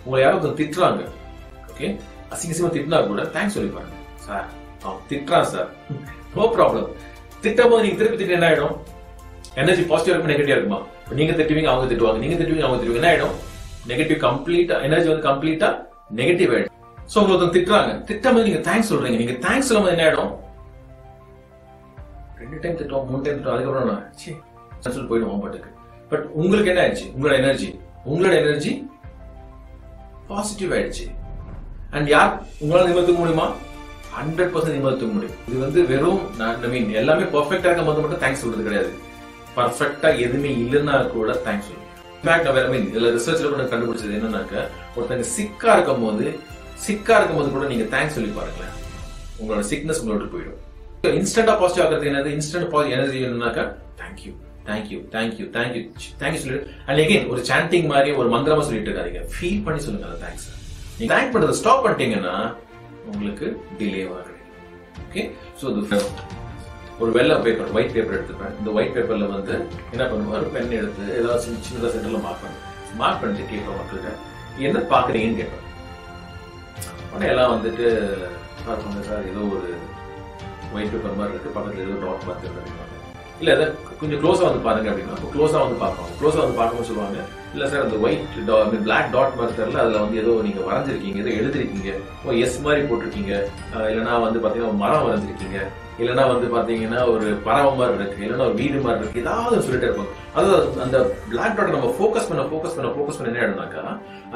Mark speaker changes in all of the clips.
Speaker 1: உங்களை யாரும் திட்டுறாங்க, ஓகே, அசிங்கமா திட்டினா கூட தேங்க்ஸ் சொல்லி பாருங்க. சார் அவன் திட்டுறான் சார், நோ ப்ராப்ளம். திட்டும் போது நீங்க திருப்பி திட்டு என்ன ஆயிடும்? எனர்ஜி பாசிட்டிவா இருக்கும், நெகட்டிவா இருக்குமா? நீங்க திட்டுவீங்க, அவங்க திட்டுவாங்க, நீங்க திட்டுவீங்க, அவங்க திட்டுவீங்க, என்ன ஆயிடும்? நெகட்டிவ் கம்ப்ளீட்டா, எனர்ஜி வந்து கம்ப்ளீட்டா நெகட்டிவ் ஆயிடும். சோ உங்களுக்கு திட்டுறாங்க, திட்டும் போது நீங்க தேங்க்ஸ் சொல்றீங்க. நீங்க தேங்க்ஸ் சொல்லும் போது என்ன ஆயிடும்? 2 டைம் திட்டுவோம், 3 டைம் திட்டுவோம், அதுக்கப்புறம் போயிடுவோம் பாட்டுக்கு. பட் உங்களுக்கு என்ன ஆயிடுச்சு? உங்களோட எனர்ஜி பாசிட்டிவ் ஆயிடுச்சு. அண்ட் யார் உங்களால நிம்மதிக்க முடியுமா? 100% நிம்மதிக்க முடியும். இது வந்து வெறும் எல்லாமே பெர்ஃபெக்டா இருக்கும் போது மட்டும் தேங்க்ஸ் சொல்றது கிடையாது. பர்ஃபெக்டா எதுவுமே இல்லைன்னா கூட தேங்க்ஸ் சொல்லுங்க. இதுல ரிசர்ச்ல கூட கண்டுபிடிச்சது என்னன்னாக்க, ஒருத்தங்க சிக்கா இருக்கும் போது கூட நீங்க தேங்க்ஸ் சொல்லி பாருங்களேன், உங்களோட சிக்னஸ் உங்களோட போயிடும். இன்ஸ்டன்டா பாசிட்டிவ் ஆகிறது என்னது? இன்ஸ்டன்ட் பாசிட்டிவ் எனர்ஜி என்னன்னாக்கா thank you thank you thank you thank you thank you சொல்லி, அண்ட் அகைன் ஒரு சாண்டிங் மாதிரி ஒரு மந்திரமா சொல்லிட்டு இருக்காதீங்க, ஃபீல் பண்ணி சொல்லுங்க அந்த தேங்க்ஸ். நீங்க தேங்க் பண்றதை ஸ்டாப் பண்ணிட்டீங்கன்னா உங்களுக்கு டிலே ஆகுது. ஓகே, சோ ஒரு வெள்ளை பேப்பர், ஒயிட் பேப்பர் எடுத்துப்பேன். இந்த ஒயிட் பேப்பர்ல வந்து என்ன பண்ணுவாரு, பென் எடுத்து ஏதாவது சின்னதா சென்டர்ல மார்க் பண்ணிட்டு கேட்பேன் மக்கள்கிட்ட, என்ன பாக்குறீங்கன்னு கேட்பேன். உடனே எல்லாம் வந்துட்டு பார்ப்பாங்க, சார் ஏதோ ஒரு ஒயிட் பேப்பர் மாதிரி இருக்கு, பக்கத்துல ஏதோ டாட் பார்த்து இல்ல அதை கொஞ்சம் க்ளோஸா வந்து பாருங்க அப்படின்னா க்ளோஸா வந்து பார்ப்பாங்க. க்ளோஸா வந்து பார்க்கணும்னு சொல்லுவாங்க. இல்ல சார் அந்த ஒயிட் பிளாக் டாட் மாதிரி தெரியல, அதுல வந்து ஏதோ நீங்க வரைஞ்சிருக்கீங்க, ஏதோ எழுதிருக்கீங்க, எஸ் மாதிரி போட்டிருக்கீங்க, இல்லைன்னா வந்து பாத்தீங்கன்னா மரம் வரைஞ்சிருக்கீங்க, இல்லைன்னா வந்து பாத்தீங்கன்னா ஒரு பறவை மாதிரி இருக்கு, இல்லைன்னா ஒரு வீடு மாதிரி இருக்கு, ஏதாவது சொல்லிட்டே இருப்பாங்க. அதாவது அந்த பிளாக் டாட் நம்ம ஃபோக்கஸ் பண்ண என்ன ஆயிடும்னாக்கா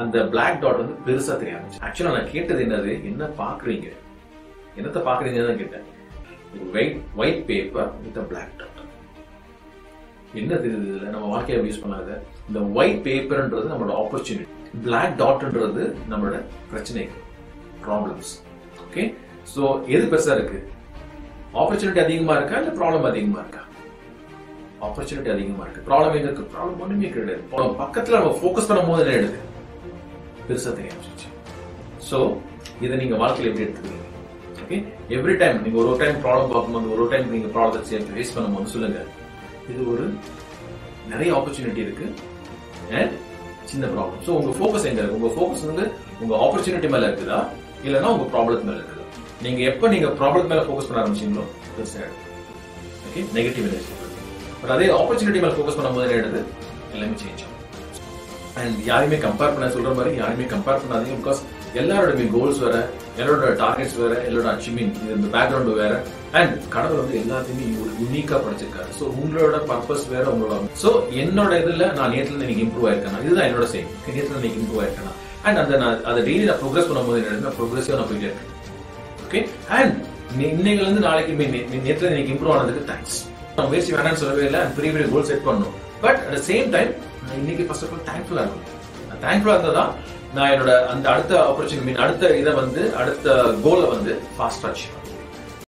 Speaker 1: அந்த பிளாக் டாட் வந்து பெருசா தெரிய ஆரம்பிச்சு. ஆக்சுவலா நான் கேட்டது என்னது, என்ன பாக்குறீங்க, என்னத்த பாக்குறீங்கன்னு கேட்டேன். White paper with black dot. என்ன தெரியுது இதுல நம்ம வாழ்க்கையை யூஸ் பண்ணாத? இந்த ஒயிட் பேப்பர்ன்றது நம்மளோட ஆப்பர்ச்சுனிட்டி, பிளாக் டாட்ன்றது நம்மளோட பிரச்சனைகள், ப்ராப்ளம்ஸ். ஓகே, சோ எது பெருசா இருக்கு? ஆப்பர்ச்சுனிட்டி அதிகமா இருக்கா இல்ல ப்ராப்ளம் அதிகமா இருக்கா? ஆப்பர்ச்சுனிட்டி அதிகமா இருக்கு. ப்ராப்ளம் எங்க இருக்கு? ப்ராப்ளம் ஒண்ணுமே கிடையாது. பக்கத்துல நம்ம ஃபோக்கஸ் பண்ணும் போது என்ன எடுது பெருசா தெரிய ஆரம்பிச்சு. சோ இதை நீங்க வாழ்க்கையில எப்படி எடுத்துக்கிறீங்க? ஓகே, எவ்ரி டைம் நீங்க ஒரு டைம் ப்ராப்ளம் பார்க்கும்போது, ஒரு டைம் நீங்க ப்ராப்ளத்தை ஃபேஸ் பண்ணும்போது சொல்லுங்க, இது ஒரு நிறைய ஆப்பர்ச்சுனிட்டி இருக்கு அண்ட் சின்ன ப்ராப்ளம். சோ உங்க ஃபோக்கஸ் எங்க இருக்கு? உங்க ஃபோக்கஸ் வந்து உங்க ஆப்பர்ச்சுனிட்டி மேல இருக்குதா இல்லனா உங்க ப்ராப்ளம் மேல இருக்குதா? நீங்க எப்ப நீங்க ப்ராப்ளம் மேல ஃபோக்கஸ் பண்ண ஆரம்பிச்சீங்களோ ஓகே, நெகட்டிவ் எனர்ஜி. பட் அதே ஆப்பர்ச்சுனிட்டி மேல ஃபோக்கஸ் பண்ணும்போது என்ன ஆயிடுது? எல்லாமே சேஞ்ச் ஆகும். அண்ட் யாரையுமே கம்பேர் பண்ண சொல்ற மாதிரி யாரையுமே கம்பேர் பண்ணாதீங்க. பிகாஸ் எல்லாரோட கோல்ஸ் வேற, எல்லாரோட டார்கெட்ஸ் வேற, எல்லாரோட அச்சீவ்மெண்ட், இந்த பேக்ரவுண்ட் வேற. அண்ட் கடவுள் வந்து எல்லாத்தையுமே யூனிக்கா படிச்சிருக்காரு. சோ உங்களோட பர்பஸ் வேற, உங்களோட. சோ என்னோட இதுல நான் நேத்துல இன்னைக்கு இம்ப்ரூவ் ஆயிருக்கேன், இதுதான் என்னோட சேம். நேத்துல இன்னைக்கு இம்ப்ரூவ் ஆயிருக்கேன். அண்ட் அந்த நான் அதை டெய்லி நான் ப்ரோக்ரஸ் பண்ணும்போது என்ன ப்ரோக்ரஸிவா நான் போயிட்டே இருக்கேன். ஓகே, அண்ட் இன்னைக்குல இருந்து நாளைக்கு நேத்துல இன்னைக்கு இம்ப்ரூவ் ஆனதுக்கு தேங்க்ஸ். நான் முயற்சி வேணாம்னு சொல்லவே இல்லை, பெரிய பெரிய கோல் செட் பண்ணணும். But at the same time இன்னைக்கு ஃபர்ஸ்ட் ஆஃப் ஆல் தேங்க்ஃபுல்லா இருக்கும். தேங்க்ஃபுல்லா இருந்தாதான் நான் என்னோட அந்த அடுத்த ஆப்பர்ச்சுனிட்டி, அடுத்த இதை வந்து அடுத்த கோலை வந்து ஃபாஸ்டா அச்சீவ்